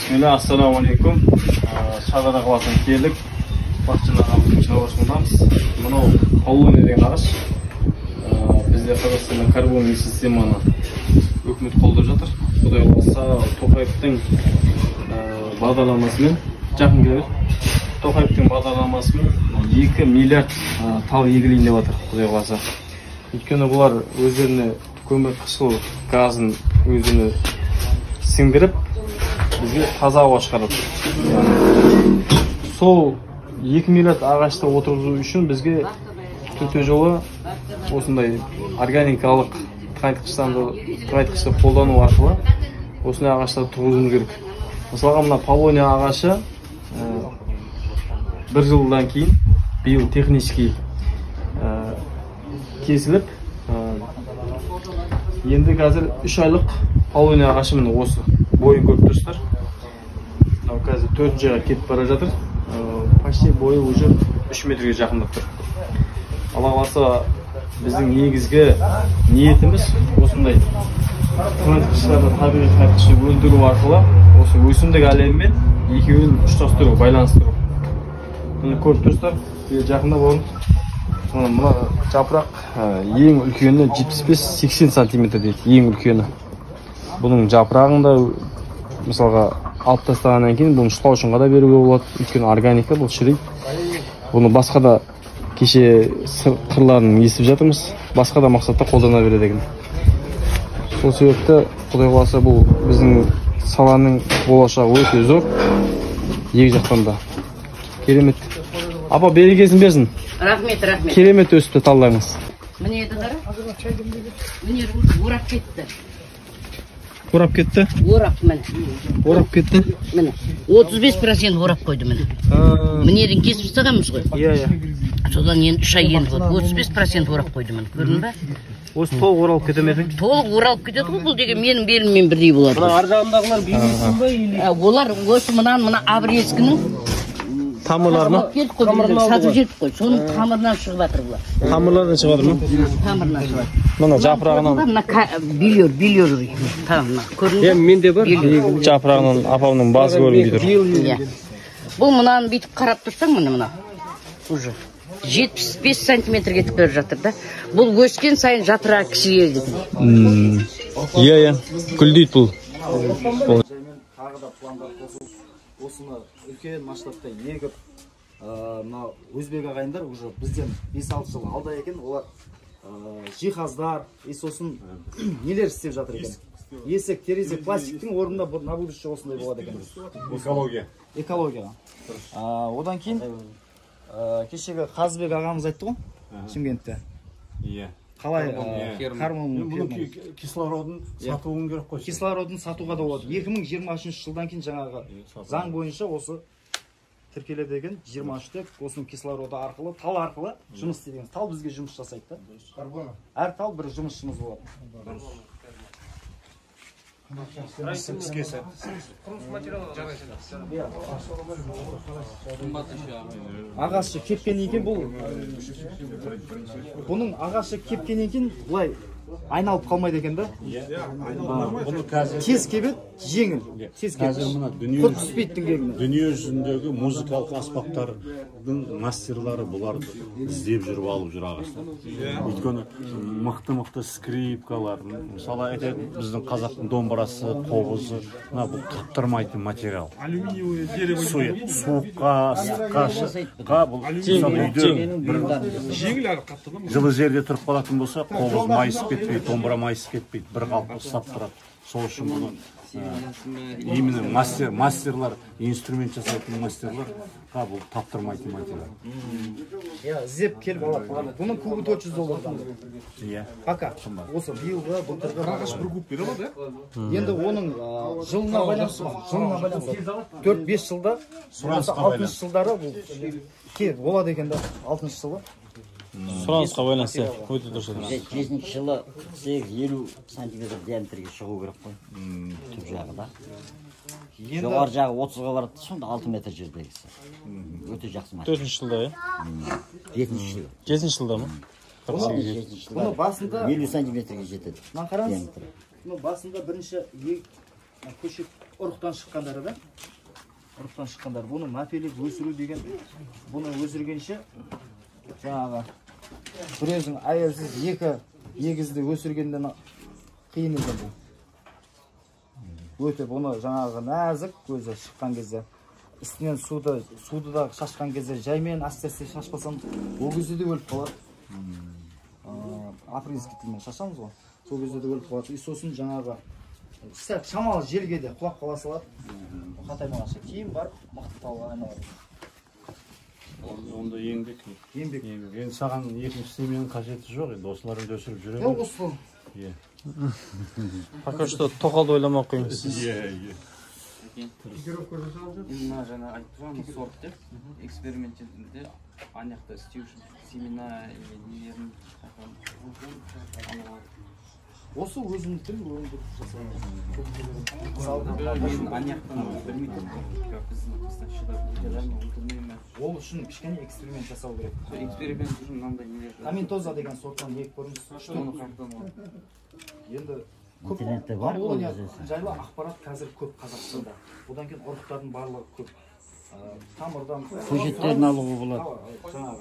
Bismillah, assalamu alaikum. Шардара қаласына келдік. Бақытжан ағамыздың шаруашылығындамыз. Мынау Полония деген ағаш. Бізде Қазақстанда карбонный системаны өкімет қолдап жатыр. Құдай қаласа Тоқаевтың бағдарламасымен жақын келер. Тоқаевтың бағдарламасымен 2 миллиард тал егілейін деп жатыр, Құдай қаласа. Өйткені бұлар өздеріне көмірқышқыл газын өзіне сіңдіріп, бізге таза ауа шығарады. Сол 2 миллиард ағашты отырғызу үшін бізге төте жолы осындай органикалық тыңайтқышты қолдану арқылы осындай ағаштарды тұрғызуымыз керек. Мысалға, мына Полония ағашы 1 жылдан кейін, биыл технически кесіліп, енді қазір 3 айлық Полония ағашы міне осы бойын көріп тұрсыздар. Қазір 4 жайға кетіп бара жатыр. Почти бойы уже 3 метрге жақындап тұр. Алла қаласа біздің негізгі ниетіміз осындай тыңайтқыштарды табиғи тыңайтқышты өндіру арқылы осы өсімдік әлемімен екеуін ұштастыру, байланыстыру. Міне көріп тұрсыздар, жақында болын. Мына жапырақ ең үлкені 75-80 сантиметр дейді, ең үлкені. Бұның жапырағында мысалға алып тастағаннан кейін бұны шылау үшін да беруге болады. Өйткені органика, бұл шірейді. Бұны басқа да кеше қырларын естіп жатырмыз. Басқа да мақсатта қолдана береді екен. Сол себепті Құдай қаласа бұл біздің саланың болашағы өте зор. Екі жақтан да керемет. Апа, берекесін берсін. Рахмет, рахмет. Керемет өсіпті талдарыңыз. Міне еді қара. Міне орап кетті. Орап кетті? Орап, міне. Орап кетті? Міне. 35% орап қойды, міне. Мінерін кесіп тастағанбыз ғой. Иә. Содан енді 3 ай енді болды. 35% орап қойды, міне. Көрдің ба? Осы толық оралып кете ме екен? Толық оралып кетеді ғой, бұл деген менің беліммен бірдей болады. Мына ар жағындағылар бейнесін ба или? Олар осы мына обрезкінің тамырлар ма? Сатып жетіп қой, соның тамырынан шығып жатыр бұлар. Тамырлардан шығып жатыр ма? Тамырынан шығып жатыр. Мына жапырағынан. Мына билер. Көрдің ба? Менде бар. Жапырағынан апамның басы көрінбей тұр. Бұл мұнаны бүйтіп қарап тұрсаң, мына. Уже 75 сантиметр кетіп бер жатыр да. Бұл өскен сайын жапырағы кішірейді. Иә, гүлдейді бұл. Тағы да пландар қосылып, осыны үлкен масштабта егіп, өзбек ағайындар уже бізден 5-6 жыл алда екен, олар жиһаздар, сосын нелер істеп жатыр екен. Есік, терезе, пластиктің орнында на будущее осындай болады екен. Экология. Одан кейін кешегі Қазбек ағамыз айтты ғой, Шымкентте. Иә. Қалай бұның кислородын сатуын керек қой. Кислородын сатуға да болады. 2023 жылдан кейін жаңағы заң бойынша осы тіркеледі екен. 23-те осының кислороды арқылы, тал арқылы жұмыс істейді. Тал бізге жұмыс жасайды. Әр тал бір жұмысшымыз болады. Ағашы кепкеннен кейін бұның ағашы кепкеннен кейін бұлай айналып қалмайды екен да? Тез кебет, жеңіл. Қазір мына дүние жүзіндегі музыкалық аспаптардың мастерлары бұларды іздеп жүріп алып жүр ағаштар. Өйткені мықты скрипкалар, мысалы айтайық, біздің қазақтың домбырасы, қобызы, бұл таптырмайтын материал. Суыққа, ыстыққа, бұл жылы жерде тұрып қалатын болса, қобыз майысып кетпейді, домбыра майысып кетпейді, бір қалыпты ұстап тұрады. Сол үшін бұның именно мастерлар, инструмент жасайтын мастерлар бұл таптырмайтын материал. Іздеп келіп алады. Бұның кубы $400. Пока. Осы биылғы былтырғы ағаш бір куб бере алады. Енді оның жылына байланысты 4-5 жылда, 60 жылдары бұл болады екен да, 60 жылы. Сұранысқа байланысты өте дұрыс. 5-ші жылы 50 сантиметр диаметрге шығу керек қой. Түп жағы да. Жоғар жағы 30-ға барады, сонда 6 метр жердегісі. Өте жақсы материал. 4-ші жылда, е? 7-ші жылы. 7-ші жылда ма? Бұны басында 50 сантиметрге жетеді. Қараңыз. Бұны басында бірінші көшет ұрықтан шыққандары да. Ұрықтан шыққандар. Бұны мәпелеп өсіру деген, бұны өсіргенше жаңағы біреудің аяусыз екі егізді өсіргенден қиын екен бұл. Өте бұны жаңағы нәзік көзі шыққан кезде үстінен суды да шашқан кезде жаймен асты-асты шашпасам, ол кезде де өліп қалады. Апрельский тілмен шашамыз ғой. Сол кезде де өліп қалады. И сосын жаңағы шамалы желге де құлап қала салады. Қатаймағанша кейін барып мықты тауға айналады. Онда еңбек. Енді саған екінші семьяның қажеті жоқ, енді осыларды өсіріп жүре ме? Осы. Иә. Пока что тоқалды ойламай қойыңыз. Иә. Мына жаңа айтып тұрған сорт деп экспериментінде аяқта істеу үшін семена нелерін Осы өзімдікін өндіріп жасалады. мен аяқтан білмейді біздің қыстан шыдап өндірмеймін. Ол үшін кішкене эксперимент жасау керек. Эксперимент үшін мынандай нелер Каментоза деген сорттан егіп көріңіз. Енді интернетте бар ғой жайлы ақпарат қазір көп Қазақстанда. Одан кейін ұрықтардың барлығы көп. Тамырдан көшеттерін алуға болады. Жаңағы